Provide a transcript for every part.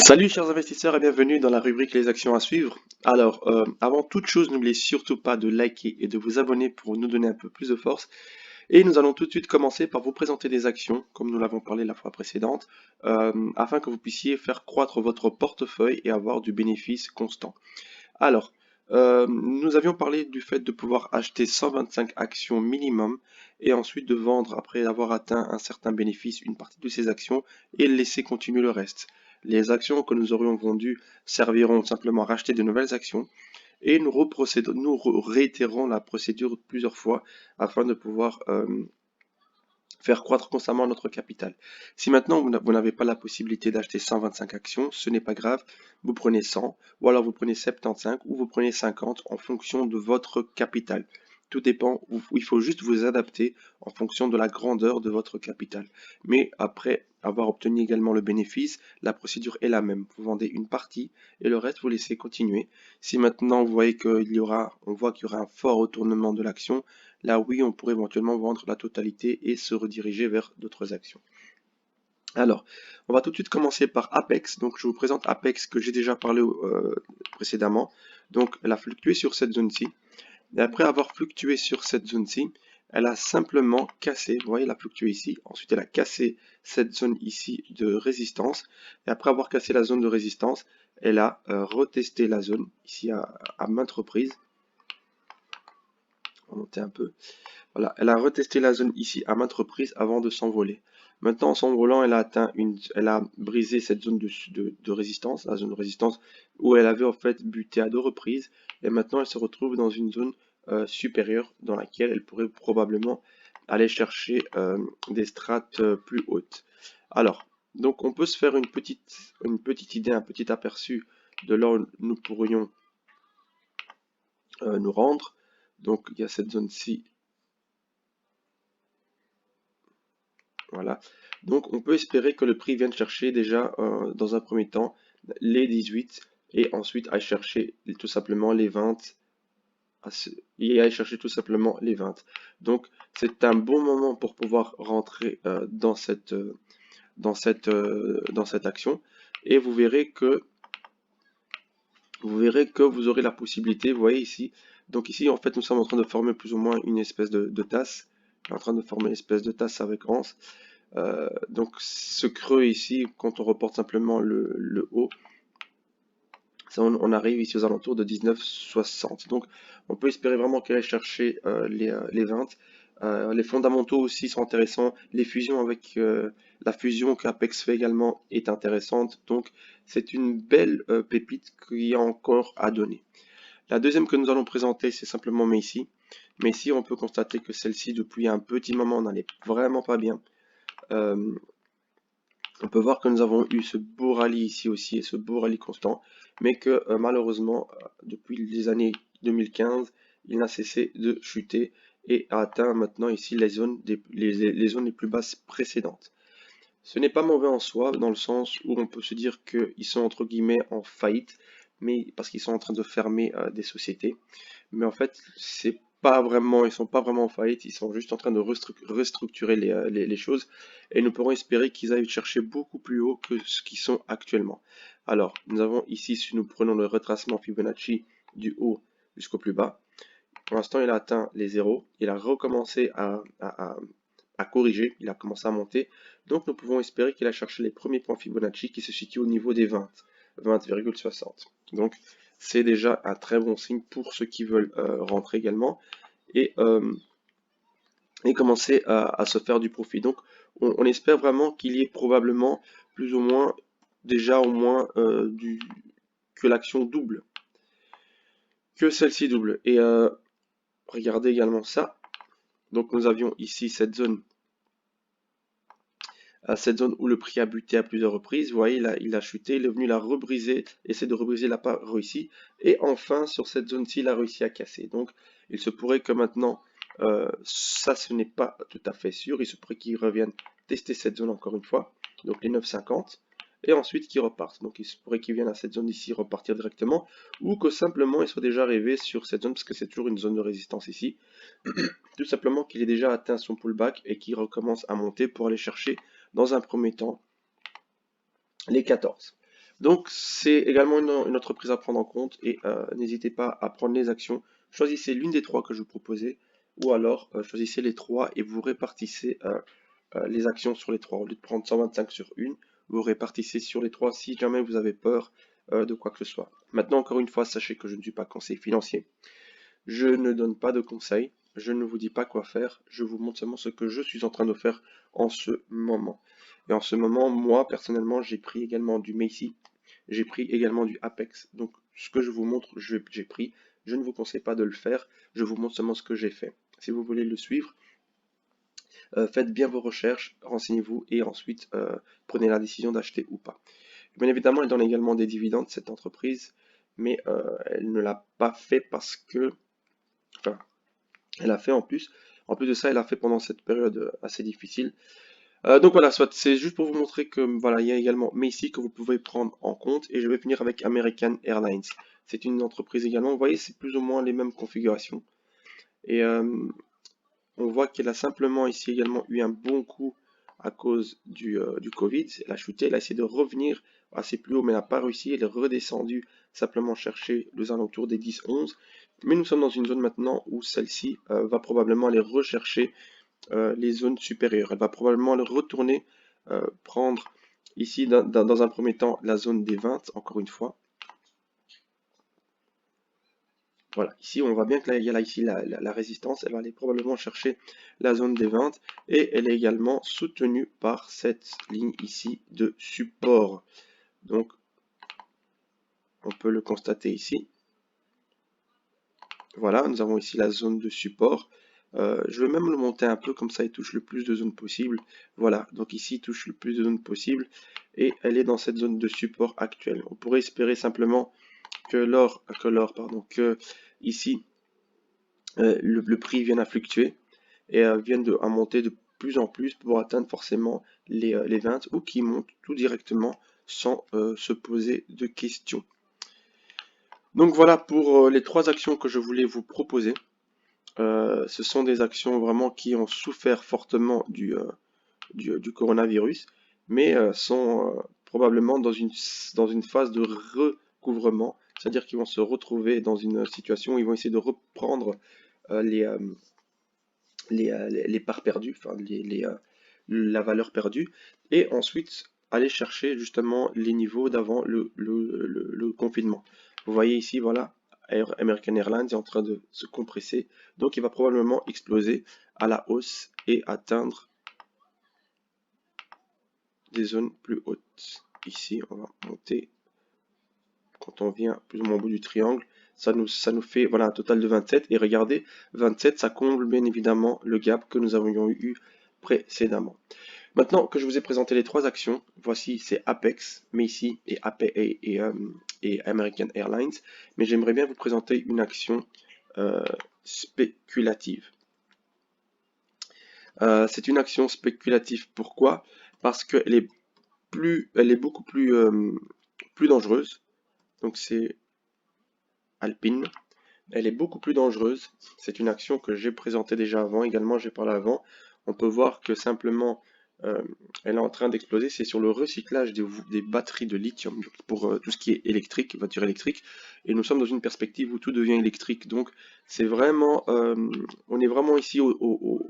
Salut chers investisseurs et bienvenue dans la rubrique les actions à suivre. Alors, avant toute chose, n'oubliez surtout pas de liker et de vous abonner pour nous donner un peu plus de force. Et nous allons tout de suite commencer par vous présenter des actions, comme nous l'avons parlé la fois précédente, afin que vous puissiez faire croître votre portefeuille et avoir du bénéfice constant. Alors, nous avions parlé du fait de pouvoir acheter 125 actions minimum et ensuite de vendre après avoir atteint un certain bénéfice une partie de ces actions et laisser continuer le reste. Les actions que nous aurions vendues serviront simplement à racheter de nouvelles actions et nous réitérons la procédure plusieurs fois afin de pouvoir faire croître constamment notre capital. Si maintenant vous n'avez pas la possibilité d'acheter 125 actions, ce n'est pas grave, vous prenez 100, ou alors vous prenez 75, ou vous prenez 50 en fonction de votre capital. Tout dépend, il faut juste vous adapter en fonction de la grandeur de votre capital. Mais après avoir obtenu également le bénéfice, la procédure est la même. Vous vendez une partie et le reste vous laissez continuer. Si maintenant vous voyez on voit qu'il y aura un fort retournement de l'action, là oui, on pourrait éventuellement vendre la totalité et se rediriger vers d'autres actions. Alors, on va tout de suite commencer par Apex. Donc, je vous présente Apex que j'ai déjà parlé précédemment. Donc, elle a fluctué sur cette zone-ci. Et après avoir fluctué sur cette zone-ci, elle a simplement cassé, vous voyez, elle a fluctué ici. Ensuite, elle a cassé cette zone ici de résistance. Et après avoir cassé la zone de résistance, elle a retesté la zone ici à maintes reprises. On va monter un peu. Voilà, elle a retesté la zone ici à maintes reprises avant de s'envoler. Maintenant, en s'envolant, elle a brisé cette zone de résistance, la zone de résistance où elle avait en fait buté à deux reprises. Et maintenant, elle se retrouve dans une zone supérieure dans laquelle elle pourrait probablement aller chercher des strates plus hautes. Alors, donc on peut se faire une petite idée, un petit aperçu de là où nous pourrions nous rendre. Donc, il y a cette zone-ci. Voilà. Donc on peut espérer que le prix vienne chercher déjà dans un premier temps les 18 et ensuite aille chercher tout simplement les 20 et aille chercher tout simplement les 20. Donc c'est un bon moment pour pouvoir rentrer dans cette action et vous verrez que vous aurez la possibilité, vous voyez ici. Donc ici en fait nous sommes en train de former plus ou moins une espèce de tasse. On est en train de former une espèce de tasse avec Hans. Donc ce creux ici, quand on reporte simplement le haut, ça, on arrive ici aux alentours de 19,60. Donc on peut espérer vraiment qu'elle aille chercher les 20. Les fondamentaux aussi sont intéressants. Les fusions avec la fusion qu'Apex fait également est intéressante. Donc c'est une belle pépite qui a encore à donner. La deuxième que nous allons présenter, c'est simplement Macy. Macy, on peut constater que celle-ci, depuis un petit moment, n'allait vraiment pas bien. On peut voir que nous avons eu ce beau rallye ici aussi et ce beau rallye constant, mais que malheureusement, depuis les années 2015, il n'a cessé de chuter et a atteint maintenant ici les zones les plus basses précédentes. Ce n'est pas mauvais en soi, dans le sens où on peut se dire qu'ils sont entre guillemets en faillite, mais parce qu'ils sont en train de fermer des sociétés. Mais en fait, c'est pas vraiment, ils sont pas vraiment en faillite, ils sont juste en train de restructurer les choses, et nous pourrons espérer qu'ils aillent chercher beaucoup plus haut que ce qu'ils sont actuellement. Alors, nous avons ici, si nous prenons le retracement Fibonacci du haut jusqu'au plus bas, pour l'instant, il a atteint les zéros, il a recommencé à corriger, il a commencé à monter. Donc nous pouvons espérer qu'il a cherché les premiers points Fibonacci qui se situent au niveau des 20, 20,60. Donc c'est déjà un très bon signe pour ceux qui veulent rentrer également et, commencer à se faire du profit. Donc on espère vraiment qu'il y ait probablement plus ou moins déjà au moins que l'action double, que celle-ci double. Et regardez également ça. Donc nous avions ici cette zone à cette zone où le prix a buté à plusieurs reprises. Vous voyez, il a chuté, il est venu la rebriser, essayer de rebriser, il n'a pas réussi. Et enfin, sur cette zone-ci, il a réussi à casser. Donc, il se pourrait que maintenant, ça, ce n'est pas tout à fait sûr. Il se pourrait qu'il revienne tester cette zone encore une fois, donc les 9,50, et ensuite qu'il reparte. Donc, il se pourrait qu'il vienne à cette zone ici repartir directement, ou que simplement il soit déjà arrivé sur cette zone, parce que c'est toujours une zone de résistance ici. Tout simplement qu'il ait déjà atteint son pullback et qu'il recommence à monter pour aller chercher dans un premier temps les 14. Donc c'est également une entreprise à prendre en compte et n'hésitez pas à prendre les actions. Choisissez l'une des trois que je vous proposais ou alors choisissez les trois et vous répartissez les actions sur les trois. Au lieu de prendre 125 sur une, vous répartissez sur les trois si jamais vous avez peur de quoi que ce soit. Maintenant, encore une fois, sachez que je ne suis pas conseiller financier. Je ne donne pas de conseils. Je ne vous dis pas quoi faire. Je vous montre seulement ce que je suis en train de faire en ce moment. Et en ce moment, moi, personnellement, j'ai pris également du Macy. J'ai pris également du Apex. Donc, ce que je vous montre, j'ai pris. Je ne vous conseille pas de le faire. Je vous montre seulement ce que j'ai fait. Si vous voulez le suivre, faites bien vos recherches, renseignez-vous et ensuite prenez la décision d'acheter ou pas. Bien évidemment, elle donne également des dividendes, cette entreprise, mais elle ne l'a pas fait parce que, enfin, elle a fait en plus de ça, elle a fait pendant cette période assez difficile. Donc voilà, soit c'est juste pour vous montrer que voilà, il y a également Macy que vous pouvez prendre en compte et je vais finir avec American Airlines. C'est une entreprise également, vous voyez, c'est plus ou moins les mêmes configurations. Et on voit qu'elle a simplement ici également eu un bon coup à cause du Covid. Elle a chuté, elle a essayé de revenir assez plus haut, mais elle n'a pas réussi. Elle est redescendue simplement chercher les alentours des 10-11. Mais nous sommes dans une zone maintenant où celle-ci va probablement aller rechercher les zones supérieures. Elle va probablement aller retourner prendre ici dans un premier temps la zone des 20, encore une fois. Voilà, ici on voit bien que là, il y a là, ici la résistance, elle va aller probablement chercher la zone des 20 et elle est également soutenue par cette ligne ici de support. Donc on peut le constater ici. Voilà, nous avons ici la zone de support. Je vais même le monter un peu, comme ça il touche le plus de zones possible. Voilà, donc ici il touche le plus de zones possible et elle est dans cette zone de support actuelle. On pourrait espérer simplement que ici le prix vienne à fluctuer et vienne à monter de plus en plus pour atteindre forcément les 20 ou qui montent tout directement sans se poser de questions. Donc voilà pour les trois actions que je voulais vous proposer. Ce sont des actions vraiment qui ont souffert fortement du coronavirus, mais sont probablement dans une phase de recouvrement, c'est-à-dire qu'ils vont se retrouver dans une situation où ils vont essayer de reprendre euh, les, euh, les parts perdues, enfin la valeur perdue, et ensuite aller chercher justement les niveaux d'avant le confinement. Vous voyez ici, voilà, American Airlines est en train de se compresser, donc il va probablement exploser à la hausse et atteindre des zones plus hautes. Ici, on va monter. Quand on vient plus ou moins au bout du triangle, ça nous fait voilà, un total de 27. Et regardez, 27, ça comble bien évidemment le gap que nous avions eu précédemment. Maintenant que je vous ai présenté les trois actions, voici c'est Apex, Macy et American Airlines. Mais j'aimerais bien vous présenter une action spéculative. C'est une action spéculative. Pourquoi? Parce qu'elle est elle est beaucoup plus dangereuse. Donc c'est Alpine. Elle est beaucoup plus dangereuse. C'est une action que j'ai présentée déjà avant. Également, j'ai parlé avant. On peut voir que simplement, euh, elle est en train d'exploser. C'est sur le recyclage des batteries de lithium pour tout ce qui est électrique, voiture électrique. Et nous sommes dans une perspective où tout devient électrique. Donc, c'est vraiment, on est vraiment ici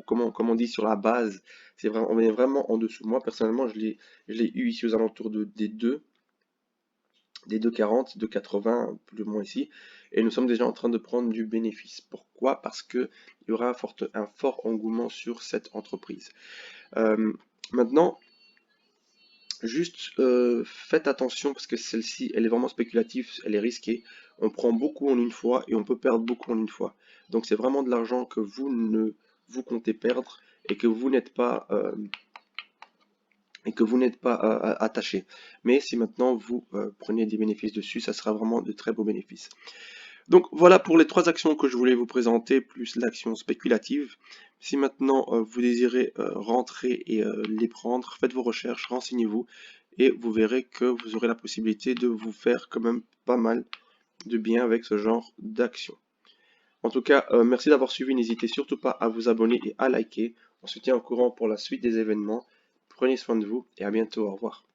comment on dit, sur la base. C'est vraiment, on est vraiment en dessous. Moi, personnellement, je l'ai eu ici aux alentours des 2,40, 2,80 plus ou moins ici, et nous sommes déjà en train de prendre du bénéfice. Pourquoi? Parce qu'il y aura un fort engouement sur cette entreprise. Euh, Maintenant, juste faites attention parce que celle-ci, elle est vraiment spéculative, elle est risquée. On prend beaucoup en une fois et on peut perdre beaucoup en une fois. Donc c'est vraiment de l'argent que vous ne vous comptez perdre et que vous n'êtes pas attaché. Mais si maintenant vous prenez des bénéfices dessus, ça sera vraiment de très beaux bénéfices. Donc voilà pour les trois actions que je voulais vous présenter, plus l'action spéculative. Si maintenant vous désirez rentrer et les prendre, faites vos recherches, renseignez-vous et vous verrez que vous aurez la possibilité de vous faire quand même pas mal de bien avec ce genre d'action. En tout cas, merci d'avoir suivi, n'hésitez surtout pas à vous abonner et à liker. On se tient au courant pour la suite des événements. Prenez soin de vous et à bientôt, au revoir.